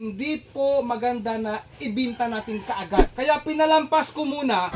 hindi po maganda na ibinta natin kaagad. Kaya pinalampas ko muna.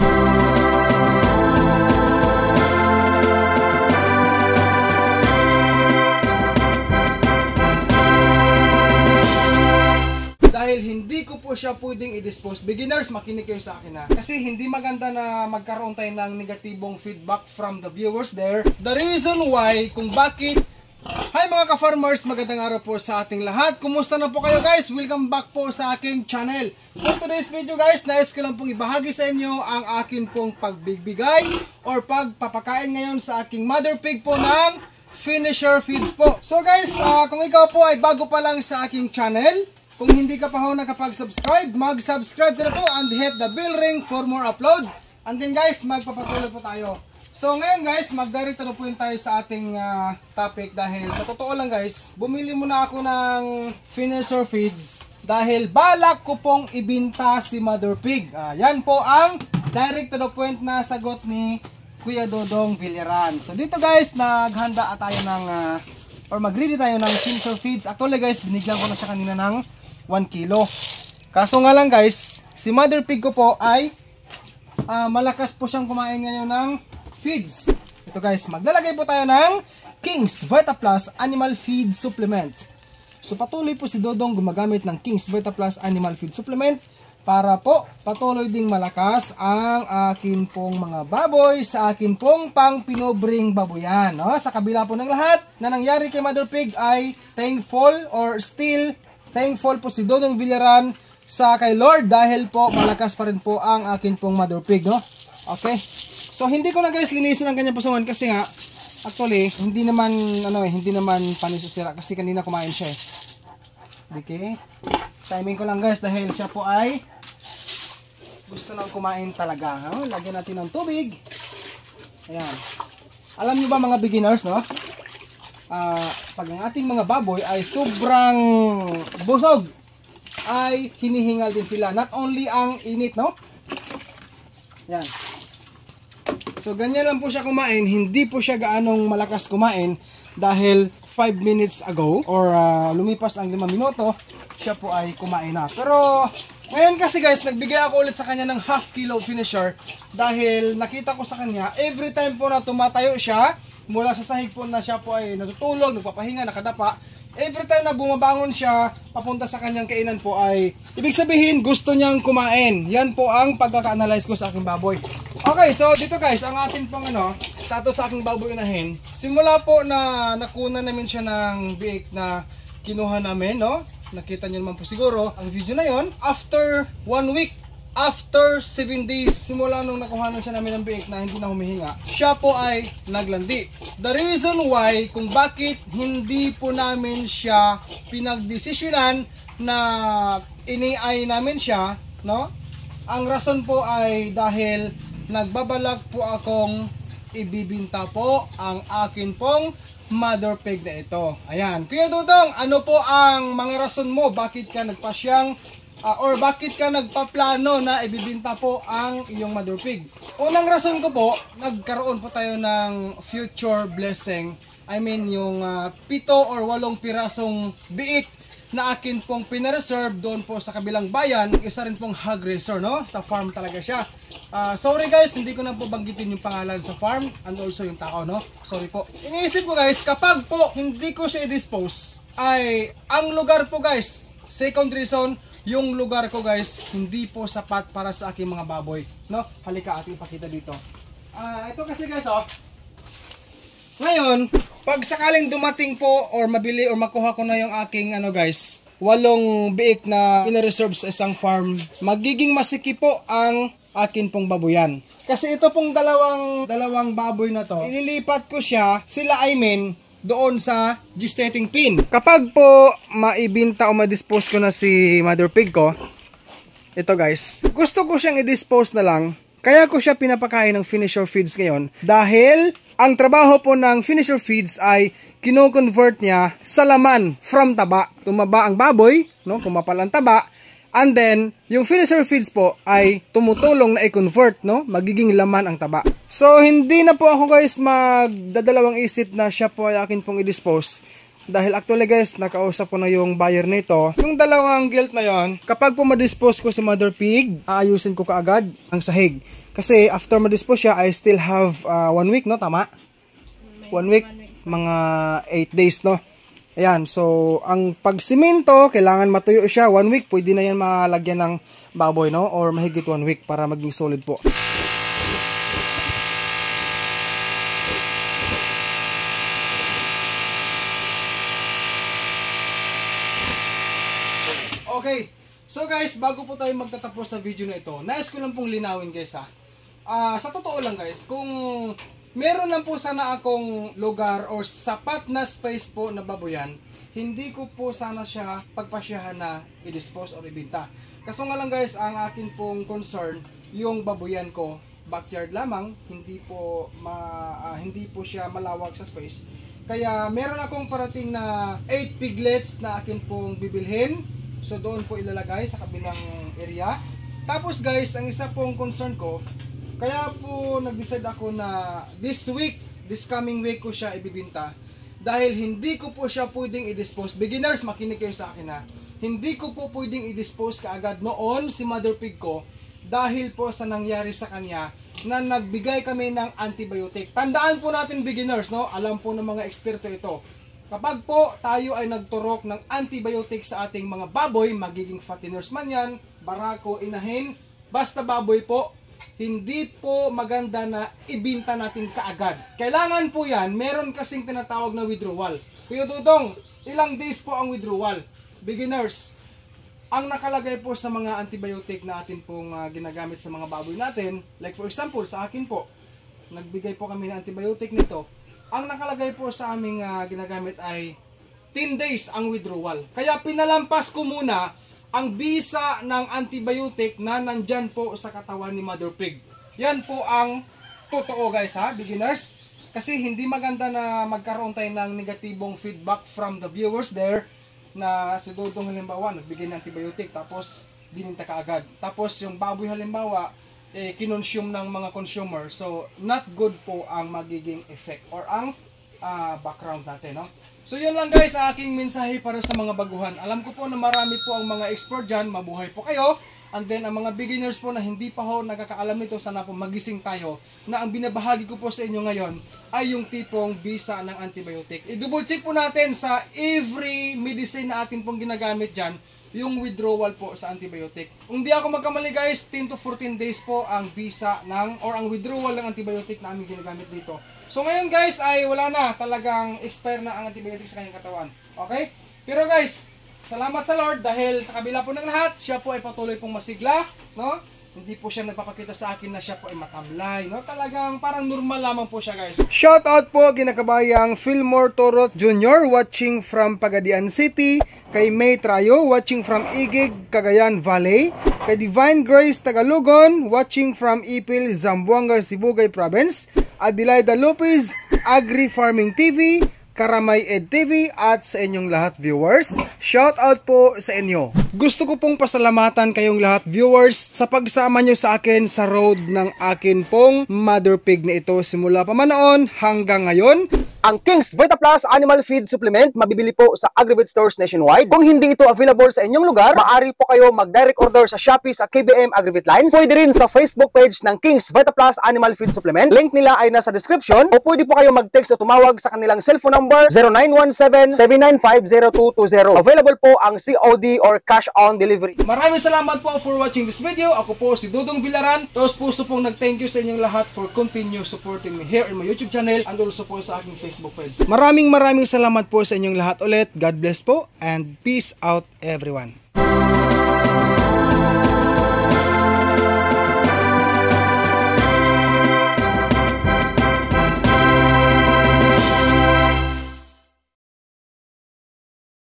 Dahil hindi ko po siya pwedeng i-dispose. Beginners, makinig kayo sa akin ha. Kasi hindi maganda na magkaroon tayo ng negatibong feedback from the viewers there. The reason why, kung bakit. Hi mga ka-farmers, magandang araw po sa ating lahat. Kumusta na po kayo guys? Welcome back po sa aking channel. For today's video guys, nais ko lang pong ibahagi sa inyo ang akin pong pagbigbigay or pagpapakain ngayon sa aking mother pig po ng finisher feeds po. So guys, kung ikaw po ay bago pa lang sa aking channel, kung hindi ka pa ho nakapag-subscribe, mag-subscribe ka na po and hit the bell ring for more upload. And then guys, magpapatuloy po tayo. So ngayon guys, mag-direct na po yun tayo sa ating topic dahil sa totoo lang guys, bumili muna ako ng finisher feeds dahil balak ko pong ibinta si mother pig. Yan po ang direct to the point na sagot ni Kuya Dodong Villaran. So dito guys, naghanda tayo ng or mag-ready tayo ng finisher feeds. Actually guys, binigyan ko na siya kanina ng 1 kilo. Kaso nga lang guys, si mother pig ko po ay malakas po siyang kumain ngayon ng feeds. Ito guys, maglalagay po tayo ng King's Vita Plus Animal Feed Supplement. So patuloy po si Dodong gumagamit ng King's Vita Plus Animal Feed Supplement para po patuloy ding malakas ang akin pong mga baboy sa akin pong pang pinobring baboyan. Sa kabila po ng lahat na nangyari kay mother pig ay thankful or still thankful po si Dodong Villaran sa kay Lord dahil po malakas pa rin po ang akin pong mother pig, no? Okay. So hindi ko na guys linisin ang kanyang pusungan kasi nga actually hindi naman panisisira kasi kanina kumain siya eh. Okay. Timing ko lang guys dahil siya po ay gusto nang kumain talaga. Lagyan natin ng tubig. Ayan. Alam niyo ba mga beginners, no? Pag ang ating mga baboy ay sobrang busog ay hinihingal din sila. Not only ang init, no? Yan. So ganyan lang po siya kumain, hindi po siya gaanong malakas kumain dahil 5 minutes ago or lumipas ang 5 minuto, siya po ay kumain na. Pero ngayon kasi guys, nagbigay ako ulit sa kanya ng half kilo finisher dahil nakita ko sa kanya, every time po na tumatayo siya, mula sa sahig po na siya po ay natutulog, nagpapahinga, nakadapa, every time na bumabangon siya, papunta sa kanyang kainan po ay, ibig sabihin, gusto niyang kumain. Yan po ang pagkaka-analyze ko sa aking baboy. Okay, so dito guys, ang atin pong status sa aking baboy inahin. Simula po na nakuna namin siya ng biik na kinuha namin, no? Nakita niyo naman po siguro ang video na yon. After 1 week, after 7 days, simula nung nakuhanan siya namin ng biik na hindi na humihinga, siya po ay naglandi. The reason why, kung bakit hindi po namin siya pinagdesisyonan na ini-ay namin siya, no? Ang rason po ay dahil nagbabalak po akong ibibinta po ang akin pong mother pig na ito. Ayan. Kuya Dodong, ano po ang mga rason mo? Bakit ka nagpasyang or bakit ka nagpaplano na ibibinta po ang iyong mother pig? Unang rason ko po, nagkaroon po tayo ng future blessing. I mean, yung 7 or 8 pirasong biik na akin pong pinareserve doon po sa kabilang bayan. Isa rin pong hog raiser, no? Sa farm talaga siya. Sorry guys, hindi ko na po banggitin yung pangalan sa farm and also yung tao, no? Sorry po. Iniisip ko guys, kapag po hindi ko siya i-dispose, ay ang lugar po guys, second reason, yung lugar ko guys, hindi po sapat para sa aking mga baboy, no? Halika, ating ipakita dito. Ito kasi guys, ngayon, pag sakaling dumating po or mabili or makuha ko na yung aking guys, 8 biik na pinareserve sa isang farm, magiging masiki po ang akin pong baboyan. Kasi ito pong dalawang baboy na to, ililipat ko siya, sila doon sa gestating pin. Kapag po maibinta o ma-dispose ko na si mother pig ko, ito guys, gusto ko siyang i-dispose na lang. Kaya ko siya pinapakain ng finisher feeds ngayon dahil ang trabaho po ng finisher feeds ay kino-convert niya sa laman from taba. Tumaba ang baboy, no? Kumapal ang taba. And then, yung finisher feeds po ay tumutulong na i-convert, no? Magiging laman ang taba. So, hindi na po ako guys magdadalawang isip na siya po ay akin pong i-dispose. Dahil actually guys, nakausap ko na yung buyer nito. Yung dalawang gilt na yon, kapag po ma-dispose ko si Mother Pig, aayusin ko kaagad ang sahig. Kasi after ma-dispose siya, I still have 1 week, no? Tama? 1 week, mga 8 days, no? Ayan, so ang pagsimento, kailangan matuyo siya. 1 week, pwede na yan malagyan ng baboy, no? Or mahigit 1 week para maging solid po. Okay, so guys, bago po tayo magtatapos sa video na ito, nais ko lang pong linawin guys ha. Sa totoo lang guys, kung meron lang po sana akong lugar or sapat na space po na baboyan, hindi ko po sana siya pagpasyahan na i-dispose or ibenta. Kaso nga lang guys, ang akin pong concern, yung baboyan ko, backyard lamang, hindi po siya malawak sa space. Kaya meron akong parating na 8 piglets na akin pong bibilhin. So doon po ilalagay sa kabilang area. Tapos guys, ang isa pong concern ko, kaya po nag-decide ako na this coming week ko siya ibibinta. Dahil hindi ko po siya pwedeng i-dispose. Beginners, makinig kayo sa akin ha. Hindi ko po pwedeng i-dispose kaagad noon si Mother Pig ko. Dahil po sa nangyari sa kanya na nagbigay kami ng antibiotic. Tandaan po natin beginners, no? Alam po ng mga eksperto ito. Kapag po tayo ay nagturok ng antibiotic sa ating mga baboy, magiging fatteners man yan, barako, inahin, basta baboy po, hindi po maganda na ibinta natin kaagad. Kailangan po yan, meron kasing tinatawag na withdrawal. Kuya Dudong, ilang days po ang withdrawal? Beginners, ang nakalagay po sa mga antibiotic na atin pong ginagamit sa mga baboy natin, like for example, sa akin po, nagbigay po kami ng antibiotic nito. Ang nakalagay po sa aming ginagamit ay 10 days ang withdrawal. Kaya pinalampas ko muna ang bisa ng antibiotic na nandyan po sa katawan ni Mother Pig. Yan po ang totoo guys ha, beginners. Kasi hindi maganda na magkaroon tayo ng negatibong feedback from the viewers there na si Dudong halimbawa nagbigay ng antibiotic tapos bininta kaagad. Tapos yung baboy halimbawa kinonsume ng mga consumer. So, not good po ang magiging effect or ang background natin, no? So, yun lang guys, aking mensahe para sa mga baguhan. Alam ko po na marami po ang mga expert dyan, mabuhay po kayo. And then, ang mga beginners po na hindi pa ho nakakaalam nito, sana po magising tayo na ang binabahagi ko po sa inyo ngayon ay yung tipong bisa ng antibiotic. I-double check po natin sa every medicine na atin pong ginagamit dyan, yung withdrawal po sa antibiotic. Kung di ako magkamali guys, 10 to 14 days po ang bisa ng or ang withdrawal ng antibiotic na aming ginagamit dito. So ngayon guys ay wala na, talagang expire na ang antibiotic sa kanyang katawan. Okay? Pero guys, salamat sa Lord dahil sa kabila po ng lahat, siya po ay patuloy pong masigla, no? Hindi po siya nagpapakita sa akin na siya po ay matamlay, no? Talagang parang normal lamang po siya, guys. Shout out po ginakabayang Fillmore Torot Jr. watching from Pagadian City, kay May Trayo watching from Igig, Cagayan Valley, kay Divine Grace Tagalugon watching from Ipil, Zamboanga, Sibugay Province, Adelaida Lopez, Agri Farming TV, Karamay Ed TV at sa inyong lahat viewers. Shout out po sa inyo. Gusto ko pong pasalamatan kayong lahat viewers sa pagsama nyo sa akin sa road ng akin pong Mother Pig na ito simula pa man noon hanggang ngayon. Ang King's Vita Plus Animal Feed Supplement mabibili po sa Agribit Stores nationwide. Kung hindi ito available sa inyong lugar, maaari po kayo mag-direct order sa Shopee sa KBM Agribit Lines. Pwede rin sa Facebook page ng King's Vita Plus Animal Feed Supplement. Link nila ay nasa description o pwede po kayo mag-text o tumawag sa kanilang cellphone number 0917-795-0220. Available po ang COD or cash on delivery. Maraming salamat po for watching this video. Ako po si Dudong Villaran. Tos puso pong nag-thank you sa inyong lahat for continue supporting me here in my YouTube channel and also po sa aking Facebook page. Maraming salamat po sa inyong lahat ulit. God bless po and peace out everyone.